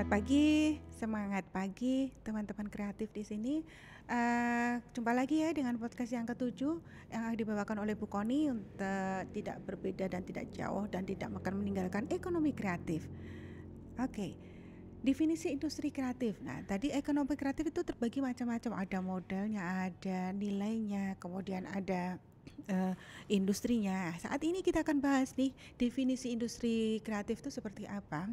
Semangat pagi teman-teman kreatif di sini. Jumpa lagi ya dengan podcast yang ketujuh yang dibawakan oleh Bu Koni untuk tidak berbeda dan tidak jauh dan tidak akan meninggalkan ekonomi kreatif. Oke, definisi industri kreatif. Nah, tadi ekonomi kreatif itu terbagi macam-macam. Ada modelnya, ada nilainya, kemudian ada industrinya. Saat ini kita akan bahas nih definisi industri kreatif itu seperti apa.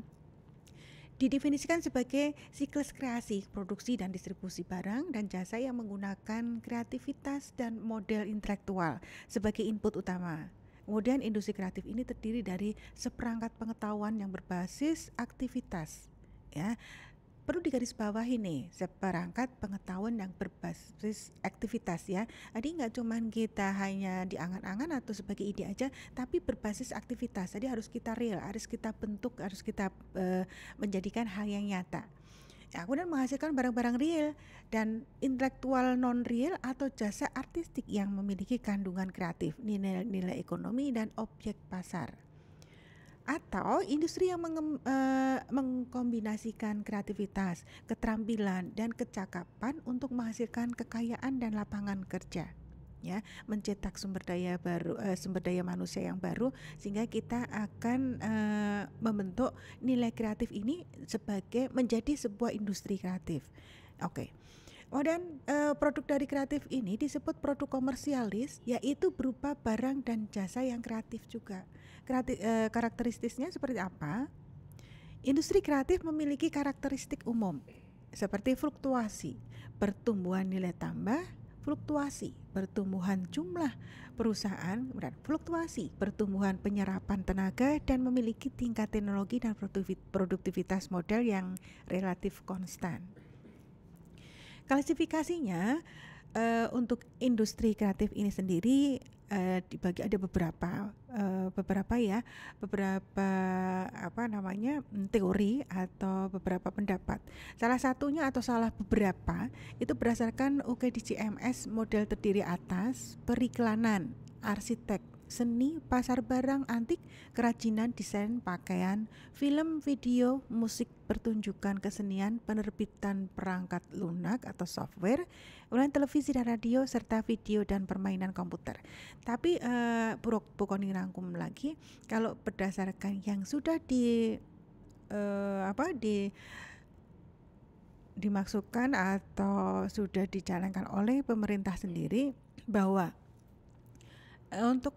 Didefinisikan sebagai siklus kreasi, produksi dan distribusi barang dan jasa yang menggunakan kreativitas dan model intelektual sebagai input utama. Kemudian industri kreatif ini terdiri dari seperangkat pengetahuan yang berbasis aktivitas. Ya, perlu digarisbawahi nih, seperangkat pengetahuan yang berbasis aktivitas ya. Jadi nggak cuman kita hanya diangan-angan atau sebagai ide aja, tapi berbasis aktivitas. Jadi harus kita real, harus kita bentuk, harus kita menjadikan hal yang nyata. Ya, kemudian menghasilkan barang-barang real dan intelektual non real atau jasa artistik yang memiliki kandungan kreatif, nilai-nilai ekonomi dan objek pasar. Atau industri yang mengkombinasikan kreativitas, keterampilan, dan kecakapan untuk menghasilkan kekayaan dan lapangan kerja, ya, mencetak sumber daya manusia yang baru sehingga kita akan membentuk nilai kreatif ini sebagai menjadi sebuah industri kreatif. Oke. Kemudian produk dari kreatif ini disebut produk komersialis, yaitu berupa barang dan jasa yang kreatif juga. Karakteristiknya seperti apa? Industri kreatif memiliki karakteristik umum seperti fluktuasi, pertumbuhan nilai tambah, fluktuasi, pertumbuhan jumlah perusahaan, dan fluktuasi, pertumbuhan penyerapan tenaga dan memiliki tingkat teknologi dan produktivitas modal yang relatif konstan. Klasifikasinya untuk industri kreatif ini sendiri dibagi ada beberapa teori atau beberapa pendapat. Salah satunya atau salah beberapa itu berdasarkan UKDJMS model terdiri atas periklanan, arsitek, seni, pasar barang antik, kerajinan, desain, pakaian, film, video, musik, pertunjukan kesenian, penerbitan perangkat lunak atau software, kemudian televisi dan radio, serta video dan permainan komputer. Tapi bukan dirangkum lagi, kalau berdasarkan yang sudah dimaksudkan atau sudah dijalankan oleh pemerintah sendiri bahwa untuk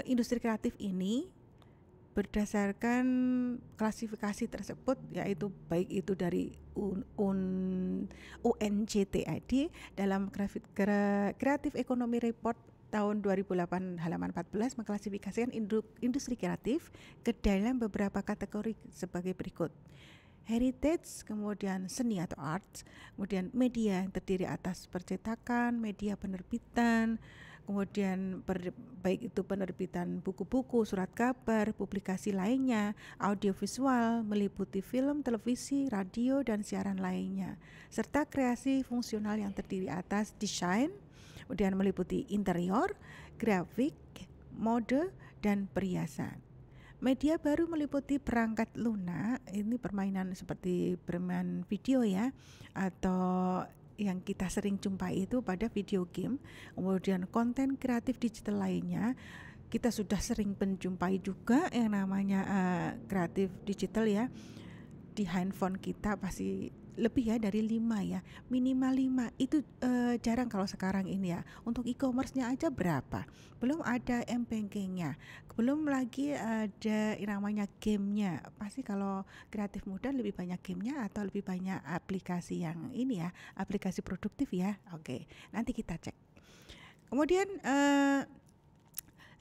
industri kreatif ini berdasarkan klasifikasi tersebut, yaitu baik itu dari UNCTAD dalam Creative Economy Report tahun 2008 halaman 14 mengklasifikasikan industri kreatif ke dalam beberapa kategori sebagai berikut. Heritage, kemudian seni atau arts, kemudian media yang terdiri atas percetakan, media penerbitan, kemudian baik itu penerbitan buku-buku, surat kabar, publikasi lainnya, audiovisual meliputi film, televisi, radio, dan siaran lainnya, serta kreasi fungsional yang terdiri atas desain, kemudian meliputi interior, grafik, mode, dan perhiasan. Media baru meliputi perangkat lunak, ini permainan seperti bermain video ya, atau yang kita sering jumpai itu pada video game. Kemudian konten kreatif digital lainnya, kita sudah sering menjumpai juga yang namanya kreatif digital ya. Di handphone kita pasti lebih ya dari 5 ya, minimal 5 itu jarang kalau sekarang ini ya. Untuk e-commerce-nya aja berapa, belum ada m-bankingnya, belum lagi ada yang namanya gamenya. Pasti kalau kreatif muda lebih banyak gamenya atau lebih banyak aplikasi yang ini ya, aplikasi produktif ya. Oke, nanti kita cek. Kemudian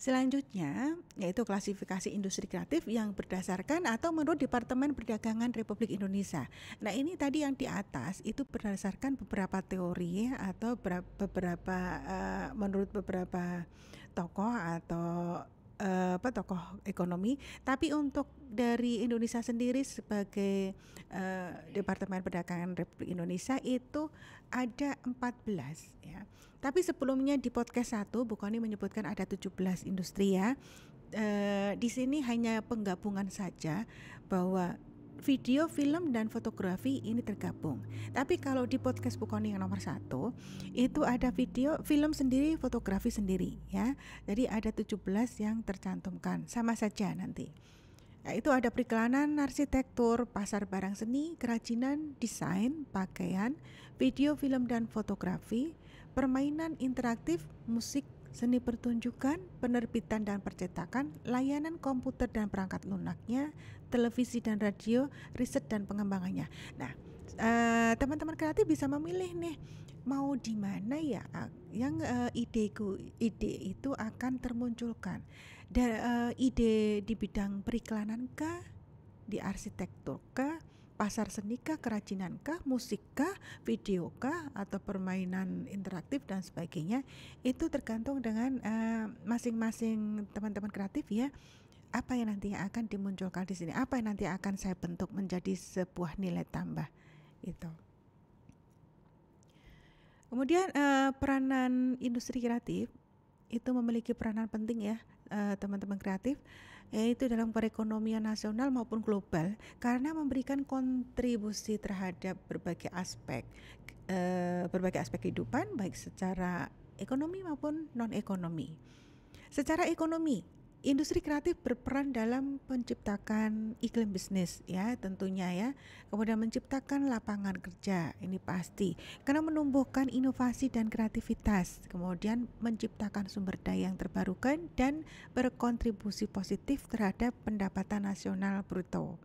selanjutnya yaitu klasifikasi industri kreatif yang berdasarkan atau menurut Departemen Perdagangan Republik Indonesia. Nah, ini tadi yang di atas itu berdasarkan beberapa teori atau menurut beberapa tokoh atau tokoh ekonomi. Tapi untuk dari Indonesia sendiri sebagai Departemen Perdagangan Republik Indonesia itu ada 14 ya. Tapi sebelumnya di podcast 1 Bu Koni menyebutkan ada 17 industri ya. Di sini hanya penggabungan saja bahwa video, film, dan fotografi ini tergabung. Tapi kalau di podcast Bukoni yang nomor 1 itu ada video, film sendiri, fotografi sendiri ya. Jadi ada 17 yang tercantumkan, sama saja nanti. Nah, itu ada periklanan, arsitektur, pasar barang seni, kerajinan, desain, pakaian, video, film, dan fotografi, permainan interaktif, musik, seni pertunjukan, penerbitan dan percetakan, layanan komputer dan perangkat lunaknya, televisi dan radio, riset dan pengembangannya. Nah, teman-teman kreatif bisa memilih nih mau di mana ya yang ide itu akan termunculkan. Ide di bidang periklanan kah, di arsitektur kah, pasar seni kah, kerajinan kah, musik kah, video kah, atau permainan interaktif dan sebagainya. Itu tergantung dengan masing-masing teman-teman kreatif ya. Apa yang nantinya akan dimunculkan di sini, apa yang nanti akan saya bentuk menjadi sebuah nilai tambah itu. Kemudian peranan industri kreatif itu memiliki peranan penting ya teman-teman kreatif, yaitu dalam perekonomian nasional maupun global, karena memberikan kontribusi terhadap berbagai aspek kehidupan, baik secara ekonomi maupun non-ekonomi. Secara ekonomi, industri kreatif berperan dalam menciptakan iklim bisnis ya tentunya ya, kemudian menciptakan lapangan kerja, ini pasti, karena menumbuhkan inovasi dan kreativitas, kemudian menciptakan sumber daya yang terbarukan dan berkontribusi positif terhadap pendapatan nasional bruto.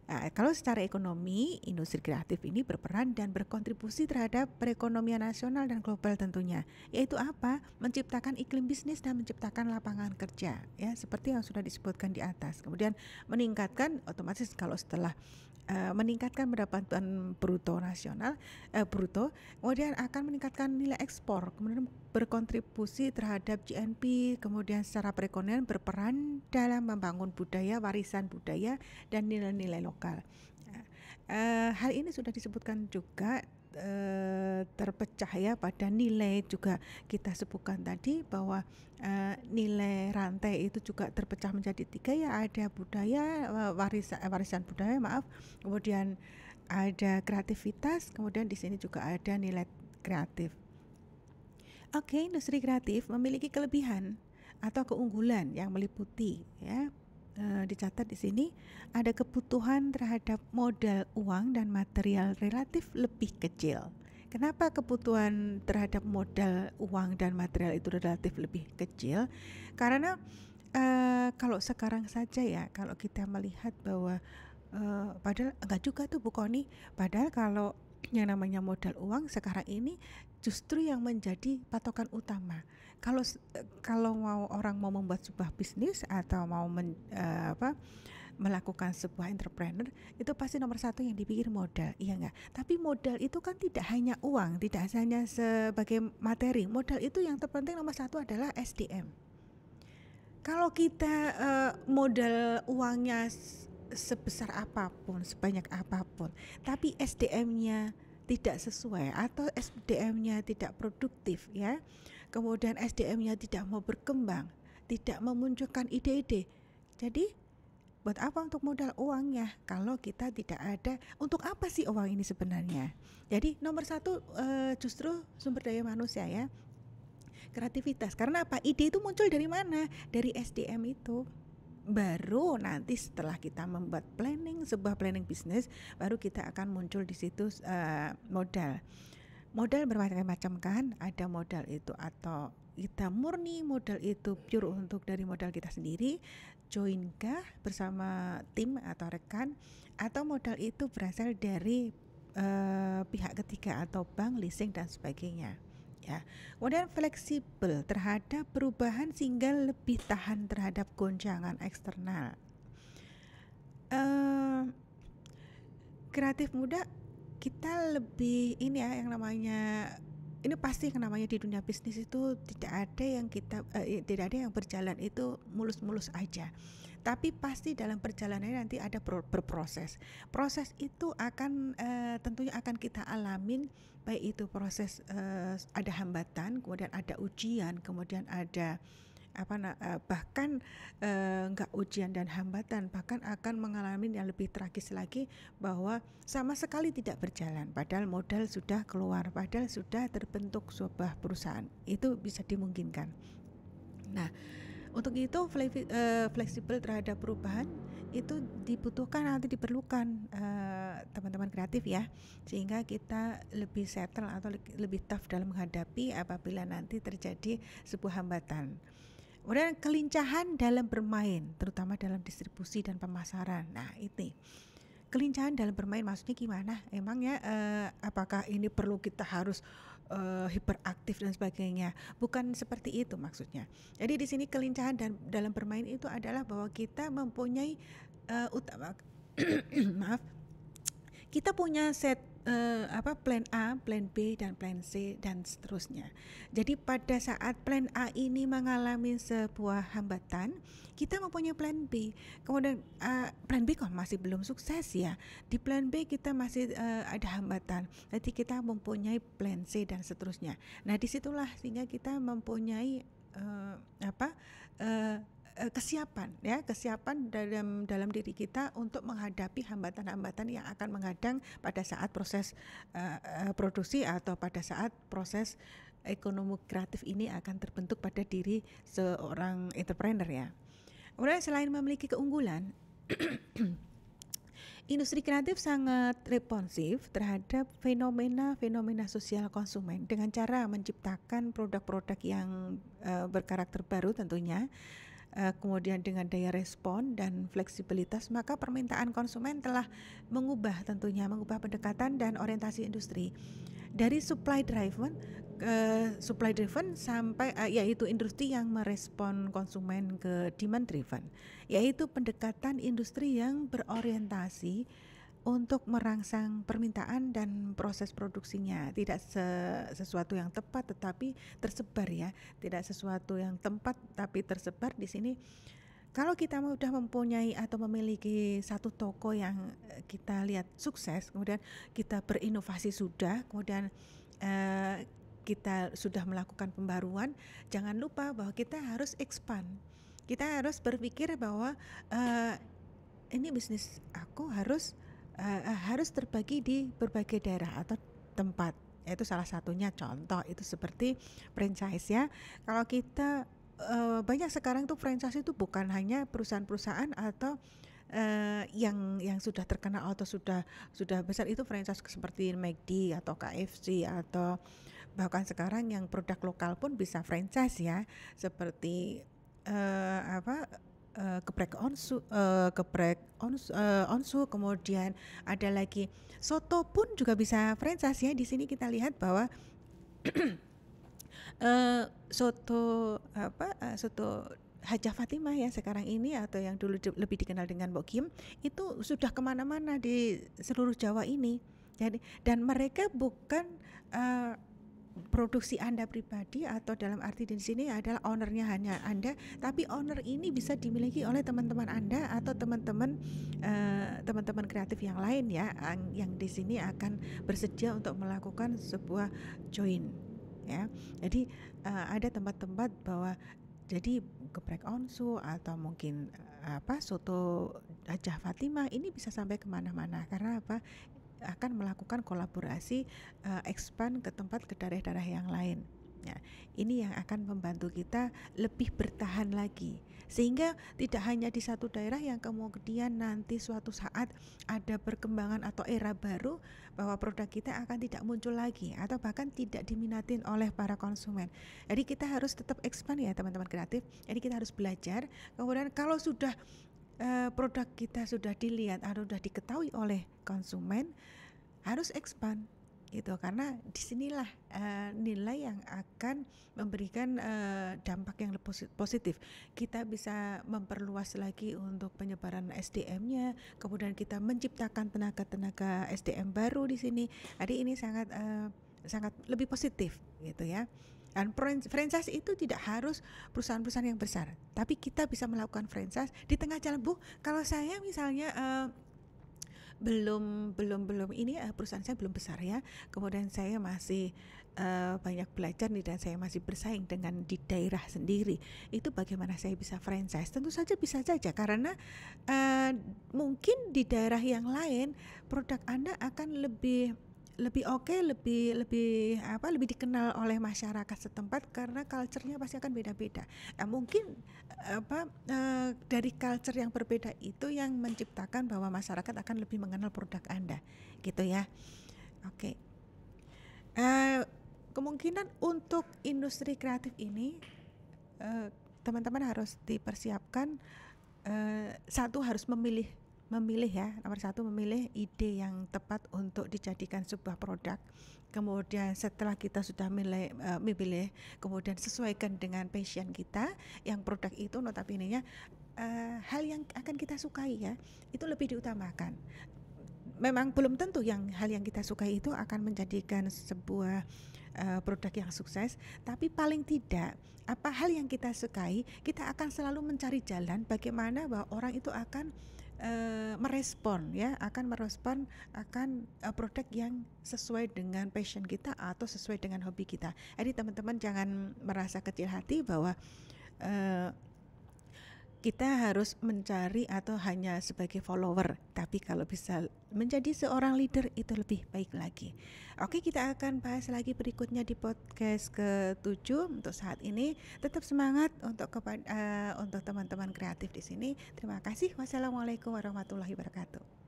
Kalau secara ekonomi, industri kreatif ini berperan dan berkontribusi terhadap perekonomian nasional dan global tentunya. Yaitu apa? Menciptakan iklim bisnis dan menciptakan lapangan kerja, ya seperti yang sudah disebutkan di atas. Kemudian meningkatkan, otomatis kalau setelah meningkatkan pendapatan bruto nasional, kemudian akan meningkatkan nilai ekspor, kemudian berkontribusi terhadap GNP, kemudian secara perekonomian berperan dalam membangun budaya, warisan budaya, dan nilai-nilai lokal. Hal ini sudah disebutkan juga terpecah ya pada nilai, juga kita sebutkan tadi bahwa nilai rantai itu juga terpecah menjadi 3 ya, ada budaya, warisan budaya, kemudian ada kreativitas, kemudian di sini juga ada nilai kreatif. Oke, industri kreatif memiliki kelebihan atau keunggulan yang meliputi ya. Dicatat di sini ada kebutuhan terhadap modal uang dan material relatif lebih kecil. Kenapa kebutuhan terhadap modal uang dan material itu relatif lebih kecil? Karena kalau sekarang saja ya, kalau kita melihat bahwa padahal enggak juga tuh Bu Koni, padahal kalau yang namanya modal uang sekarang ini justru yang menjadi patokan utama. Kalau orang mau membuat sebuah bisnis atau mau melakukan sebuah entrepreneur, itu pasti nomor 1 yang dipikir modal, iya enggak? Tapi modal itu kan tidak hanya uang, tidak hanya sebagai materi. Modal itu yang terpenting nomor 1 adalah SDM. Kalau kita modal uangnya sebesar apapun, sebanyak apapun, tapi SDM-nya tidak sesuai atau SDM-nya tidak produktif ya, kemudian SDM-nya tidak mau berkembang, tidak memunculkan ide-ide, jadi buat apa untuk modal uangnya kalau kita tidak ada? Untuk apa sih uang ini sebenarnya? Jadi nomor 1 justru sumber daya manusia ya, kreativitas. Karena apa? Ide itu muncul dari mana? Dari SDM itu. Baru nanti setelah kita membuat sebuah planning bisnis, baru kita akan muncul di situ modal bermacam-macam kan. Ada modal itu atau kita murni modal itu pure untuk dari modal kita sendiri, join kah bersama tim atau rekan, atau modal itu berasal dari pihak ketiga atau bank, leasing dan sebagainya ya. Kemudian fleksibel terhadap perubahan sehingga lebih tahan terhadap goncangan eksternal. Kreatif muda kita lebih ini ya, yang namanya ini pasti yang namanya di dunia bisnis itu tidak ada yang berjalan itu mulus-mulus aja. Tapi pasti dalam perjalanannya nanti ada berproses. Proses itu akan tentunya akan kita alamin, baik itu proses ada hambatan, kemudian ada ujian, kemudian ada bahkan nggak ujian dan hambatan, bahkan akan mengalami yang lebih tragis lagi, bahwa sama sekali tidak berjalan padahal modal sudah keluar, padahal sudah terbentuk sebuah perusahaan. Itu bisa dimungkinkan. Nah, untuk itu fleksibel terhadap perubahan itu dibutuhkan atau diperlukan teman-teman kreatif ya, sehingga kita lebih settle atau lebih tough dalam menghadapi apabila nanti terjadi sebuah hambatan. Kemudian kelincahan dalam bermain, terutama dalam distribusi dan pemasaran. Nah, ini kelincahan dalam bermain maksudnya gimana? Emangnya apakah ini perlu kita harus hiperaktif dan sebagainya? Bukan seperti itu maksudnya. Jadi di sini kelincahan dan dalam bermain itu adalah bahwa kita mempunyai maaf, kita punya set plan A, plan B, dan plan C dan seterusnya. Jadi pada saat plan A ini mengalami sebuah hambatan, kita mempunyai plan B. Kemudian plan B kok masih belum sukses ya. Di plan B kita masih ada hambatan. Jadi kita mempunyai plan C dan seterusnya. Nah, disitulah sehingga kita mempunyai kesiapan dalam diri kita untuk menghadapi hambatan-hambatan yang akan menghadang pada saat proses produksi atau pada saat proses ekonomi kreatif ini akan terbentuk pada diri seorang entrepreneur ya. Kemudian selain memiliki keunggulan, industri kreatif sangat responsif terhadap fenomena sosial konsumen dengan cara menciptakan produk-produk yang berkarakter baru tentunya. Kemudian dengan daya respon dan fleksibilitas, maka permintaan konsumen telah mengubah pendekatan dan orientasi industri dari supply driven sampai yaitu industri yang merespon konsumen ke demand driven, yaitu pendekatan industri yang berorientasi untuk merangsang permintaan dan proses produksinya. Tidak sesuatu yang tepat tetapi tersebar ya, tidak sesuatu yang tempat tapi tersebar. Di sini kalau kita sudah mempunyai atau memiliki satu toko yang kita lihat sukses, kemudian kita berinovasi kemudian kita sudah melakukan pembaruan, jangan lupa bahwa kita harus expand. Kita harus berpikir bahwa ini bisnis aku harus terbagi di berbagai daerah atau tempat. Itu salah satunya contoh itu seperti franchise ya. Kalau kita banyak sekarang tuh franchise itu bukan hanya perusahaan-perusahaan atau yang sudah terkenal atau sudah besar, itu franchise seperti McD atau KFC atau bahkan sekarang yang produk lokal pun bisa franchise ya, seperti geprek onsu, kemudian ada lagi soto pun juga bisa franchise ya. Di sini kita lihat bahwa soto Hajah Fatimah ya sekarang ini, atau yang dulu lebih dikenal dengan Mbok Kim, itu sudah kemana-mana di seluruh Jawa ini. Jadi, dan mereka bukan produksi Anda pribadi, atau dalam arti di sini adalah ownernya hanya Anda, tapi owner ini bisa dimiliki oleh teman-teman Anda atau teman-teman kreatif yang lain ya, yang di sini akan bersedia untuk melakukan sebuah join ya. Jadi ada tempat-tempat bahwa jadi geprek onsu atau mungkin soto Hajah Fatimah ini bisa sampai kemana-mana karena akan melakukan kolaborasi expand ke daerah-daerah yang lain. Ya, ini yang akan membantu kita lebih bertahan lagi, sehingga tidak hanya di satu daerah yang kemudian nanti suatu saat ada perkembangan atau era baru bahwa produk kita akan tidak muncul lagi atau bahkan tidak diminatin oleh para konsumen. Jadi kita harus tetap expand ya teman-teman kreatif. Jadi kita harus belajar. Kemudian kalau sudah produk kita sudah dilihat atau sudah diketahui oleh konsumen, harus expand gitu, karena disinilah nilai yang akan memberikan dampak yang positif. Kita bisa memperluas lagi untuk penyebaran SDM-nya, kemudian kita menciptakan tenaga SDM baru di sini. Jadi ini sangat lebih positif gitu ya. Dan franchise itu tidak harus perusahaan-perusahaan yang besar, tapi kita bisa melakukan franchise di tengah jalan. Bu, kalau saya misalnya belum ini perusahaan saya belum besar ya. Kemudian saya masih banyak belajar nih dan saya masih bersaing dengan di daerah sendiri. Itu bagaimana saya bisa franchise? Tentu saja bisa saja karena mungkin di daerah yang lain produk Anda akan lebih oke, lebih dikenal oleh masyarakat setempat karena culture-nya pasti akan beda-beda. Mungkin dari culture yang berbeda itu yang menciptakan bahwa masyarakat akan lebih mengenal produk Anda, gitu ya. Oke. Kemungkinan untuk industri kreatif ini teman-teman harus dipersiapkan. Satu harus memilih ya, nomor satu memilih ide yang tepat untuk dijadikan sebuah produk. Kemudian setelah kita sudah memilih, kemudian sesuaikan dengan passion kita, yang produk itu notabene-nya hal yang akan kita sukai ya, itu lebih diutamakan. Memang belum tentu hal yang kita sukai itu akan menjadikan sebuah produk yang sukses, tapi paling tidak apa hal yang kita sukai, kita akan selalu mencari jalan bagaimana bahwa orang itu akan merespon akan produk yang sesuai dengan passion kita atau sesuai dengan hobi kita. Jadi teman-teman jangan merasa kecil hati bahwa kita harus mencari atau hanya sebagai follower, tapi kalau bisa menjadi seorang leader itu lebih baik lagi. Oke, kita akan bahas lagi berikutnya di podcast ke-7. Untuk saat ini tetap semangat untuk teman-teman kreatif di sini. Terima kasih. Wassalamualaikum warahmatullahi wabarakatuh.